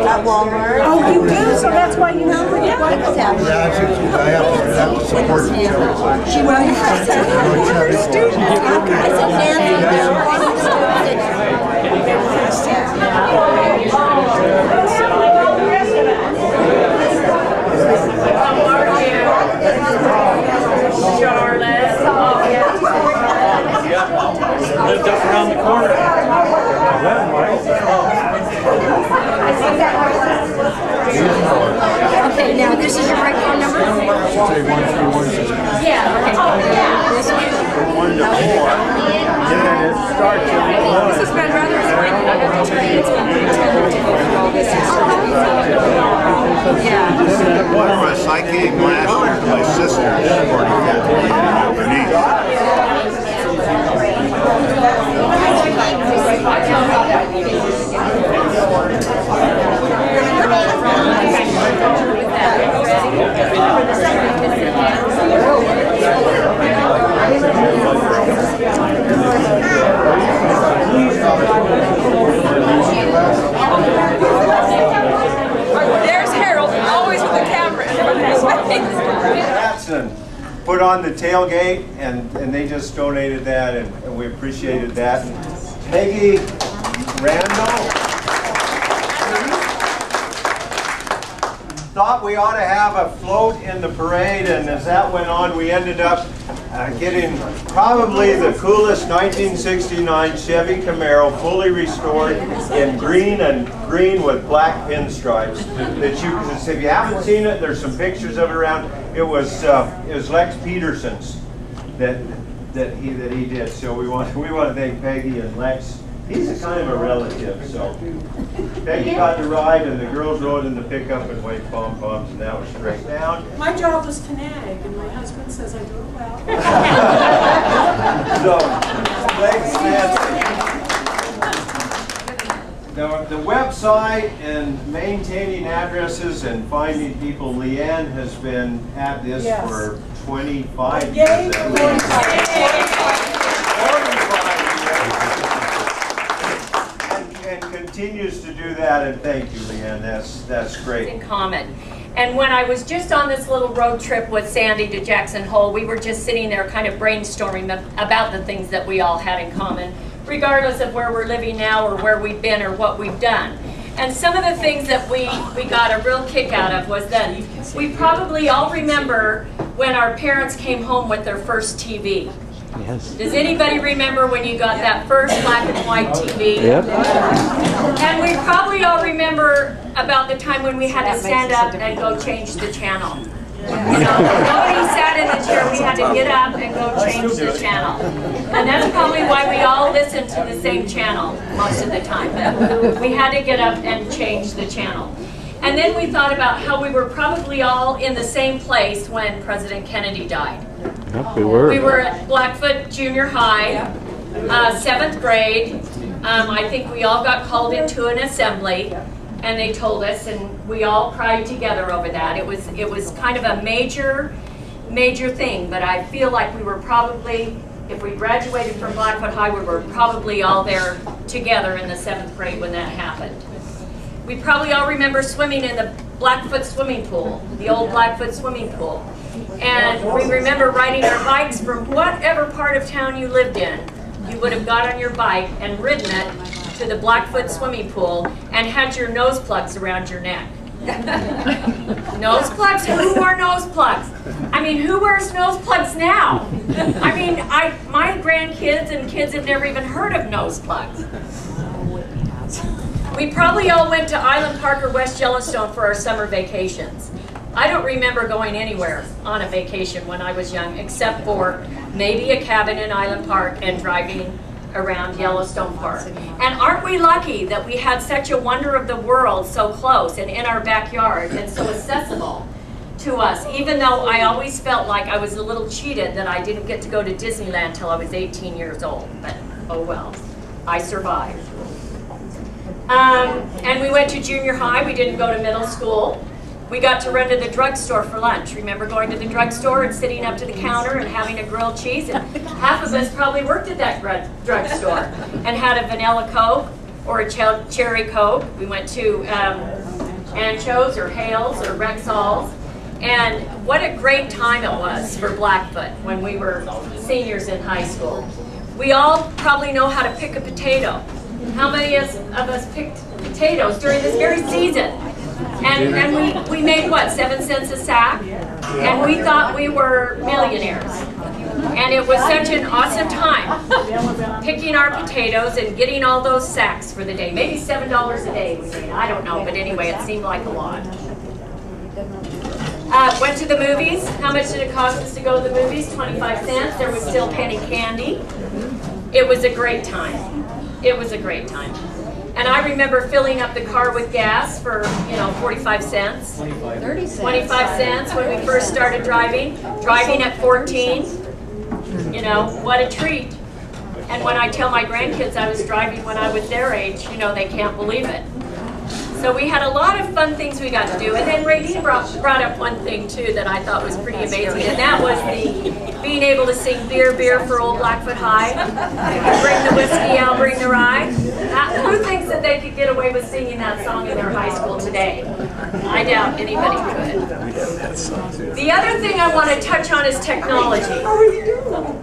At Walmart. Oh, you do? So that's why you know it? Yeah, I have to support you. She will. You have to. You're a student. I said, Nancy, you're one of the students. Charlotte. Lived up around the corner. Okay, now this is your right phone number? Yeah, okay. This one? 1 to 4. And it starts at 1. This is my brother's line, and I have to tell you it's going to be difficult. All this history. Yeah. I came last year to my sister's 45th underneath. There's Harold, always with the camera in everybody's face. Put on the tailgate, and they just donated that, and we appreciated that. And Peggy Randall thought we ought to have a float in the parade, and as that went on, we ended up getting probably the coolest 1969 Chevy Camaro, fully restored in green with black pinstripes. That you can see. If you haven't seen it, there's some pictures of it around. It was Lex Peterson's that he did. So we want to thank Peggy and Lex. He's a kind of a relative, so Peggy got to ride, and the girls rode in the pickup and waved pom-poms, and that was straight down. My job was to nag, and my husband says I do it well. So, thanks, Nancy. The website and maintaining addresses and finding people, Leanne has been at this for 25 years. And continues to do that, and thank you, Leanne. That's great. In common. And when I was just on this little road trip with Sandy to Jackson Hole, we were just sitting there kind of brainstorming about the things that we all had in common, regardless of where we're living now or where we've been or what we've done. And some of the things that we got a real kick out of was that we probably all remember when our parents came home with their first TV. Yes. Does anybody remember when you got that first black and white TV? Yep. And we probably all remember about the time when we had to stand up and go change the channel. You know, nobody sat in the chair, we had to get up and go change the channel. And that's probably why we all listened to the same channel most of the time. We had to get up and change the channel. And then we thought about how we were probably all in the same place when President Kennedy died. Yep, we were. We were at Blackfoot Junior High, 7th grade. I think we all got called into an assembly, and they told us, and we all cried together over that. It was kind of a major thing, but I feel like we were probably, if we graduated from Blackfoot High, we were probably all there together in the 7th grade when that happened. We probably all remember swimming in the Blackfoot swimming pool, the old Blackfoot swimming pool. And we remember riding our bikes from whatever part of town you lived in. You would have got on your bike and ridden it to the Blackfoot swimming pool and had your nose plugs around your neck. Nose plugs? Who wore nose plugs? I mean, who wears nose plugs now? I mean, my grandkids and kids have never even heard of nose plugs. We probably all went to Island Park or West Yellowstone for our summer vacations. I don't remember going anywhere on a vacation when I was young, except for maybe a cabin in Island Park and driving around Yellowstone Park. And aren't we lucky that we had such a wonder of the world so close and in our backyard and so accessible to us, even though I always felt like I was a little cheated that I didn't get to go to Disneyland till I was 18 years old. But oh well, I survived. And we went to junior high. We didn't go to middle school. We got to run to the drugstore for lunch. Remember going to the drugstore and sitting up to the counter and having a grilled cheese? And half of us probably worked at that drugstore and had a vanilla Coke or a cherry Coke. We went to Ancho's or Hale's or Rexall's. And what a great time it was for Blackfoot when we were seniors in high school. We all probably know how to pick a potato. How many of us picked potatoes during this very season? And we made what, 7 cents a sack? And we thought we were millionaires. And it was such an awesome time picking our potatoes and getting all those sacks for the day. Maybe $7 a day we made. I don't know, but anyway, it seemed like a lot. Went to the movies. How much did it cost us to go to the movies? 25 cents. There was still penny candy. It was a great time. It was a great time. And I remember filling up the car with gas for, 45 cents. 30 cents. 25 cents when we first started driving. Driving at 14. What a treat. And when I tell my grandkids I was driving when I was their age, they can't believe it. So we had a lot of fun things we got to do. And then Radine brought up one thing, too, that I thought was pretty amazing. And that was being able to sing Beer, Beer for Old Blackfoot High. Bring the whiskey, I'll bring the rye. Who thinks that they could get away with singing that song in their high school today? I doubt anybody could. The other thing I want to touch on is technology.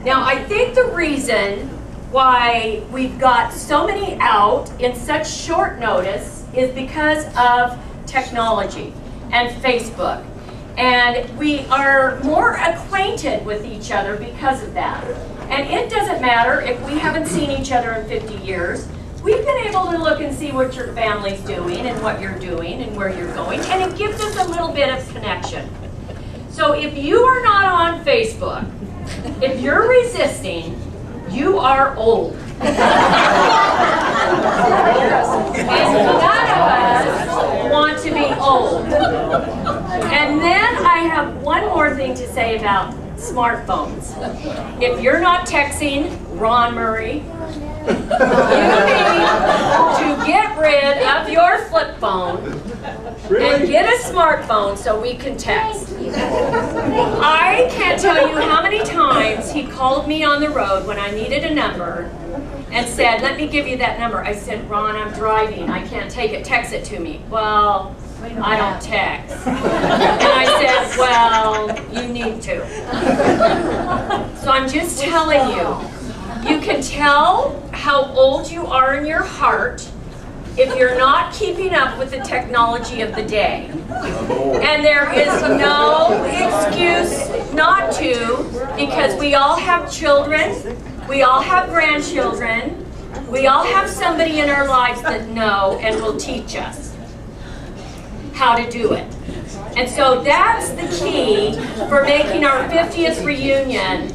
Now, I think the reason why we've got so many out in such short notice is because of technology and Facebook. And we are more acquainted with each other because of that. And it doesn't matter if we haven't seen each other in 50 years. We've been able to look and see what your family's doing and what you're doing and where you're going. And it gives us a little bit of connection. So if you are not on Facebook, if you're resisting, you are old. And none of us want to be old. And then I have one more thing to say about smartphones. If you're not texting Ron Murray, you need to get rid of your flip phone and get a smartphone so we can text. I can't tell you how many times he called me on the road when I needed a number and said, let me give you that number. I said, Ron, I'm driving. I can't take it. Text it to me. Well, I don't text. And I said, well, you need to. So I'm just telling you, you can tell how old you are in your heart if you're not keeping up with the technology of the day. And there is no excuse not to, because we all have children, we all have grandchildren, we all have somebody in our lives that know and will teach us how to do it. And so that's the key for making our 50th reunion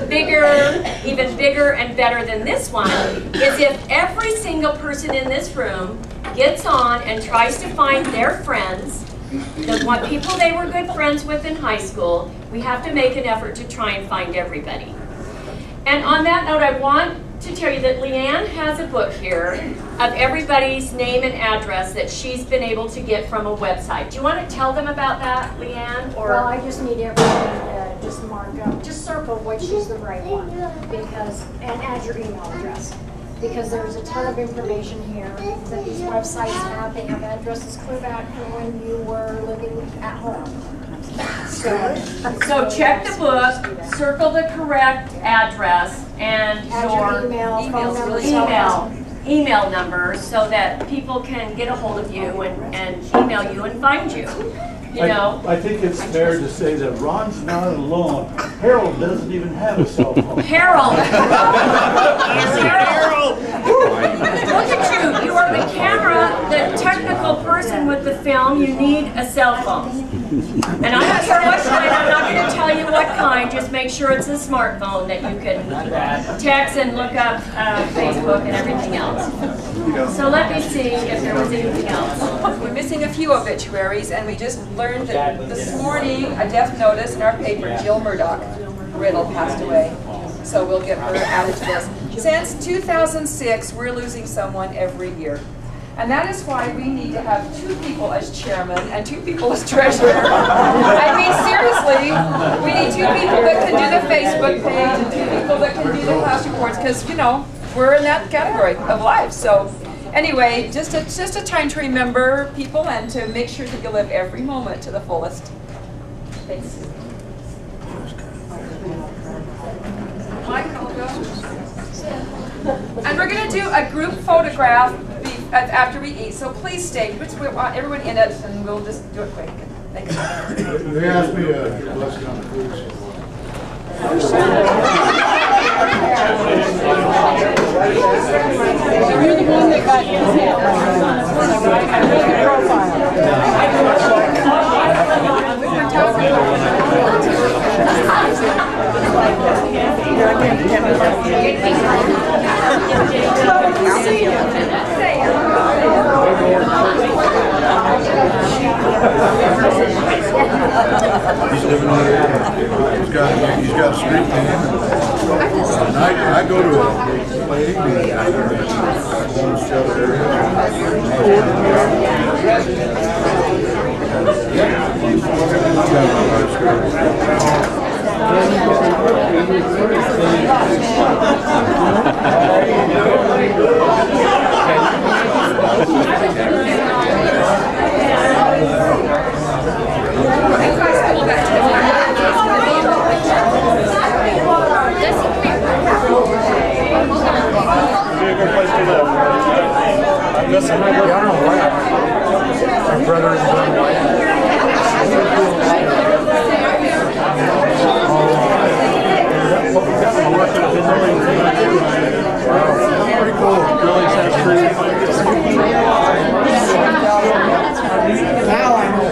bigger, even bigger and better than this one, is if every single person in this room gets on and tries to find their friends, the people they were good friends with in high school. We have to make an effort to try and find everybody. And on that note, I want to tell you that Leanne has a book here of everybody's name and address that she's been able to get from a website. Do you want to tell them about that, Leanne? Or well, I just need everybody to just mark up, just circle which is the right one, because and add your email address, because there's a ton of information here that these websites have. They have addresses clear back from when you were living at home. So check the book, circle the correct address, and your email number so that people can get a hold of you and email you and find you. I think it's fair to say that Ron's not alone. Harold doesn't even have a cell phone. Harold! Look at you. You are the camera, the technical person with the film. You need a cell phone. And I'm not sure what kind. I'm not going to tell you what kind. Just make sure it's a smartphone that you can text and look up Facebook and everything else. So let me see if there was anything else. We're missing a few obituaries, and we just learned that this morning a death notice in our paper, Jill Murdoch Riddle passed away. So we'll get her added to this. Since 2006, we're losing someone every year. And that is why we need to have 2 people as chairman and 2 people as treasurer. I mean, seriously, we need 2 people that can do the Facebook page and 2 people that can do the class reports, because, you know, we're in that category of life. So anyway, just a time to remember people and to make sure that you live every moment to the fullest. Thanks. And we're going to do a group photograph after we eat, so please stay. We want everyone in it, and we'll just do it quick. Thank you. They asked me to give a blessing on the food. You're the one that got his hand. I read the profile. He's living on there. He's got a street name. And I go to a lady My brother is doing white. Pretty cool. Really sounds pretty. Now I know.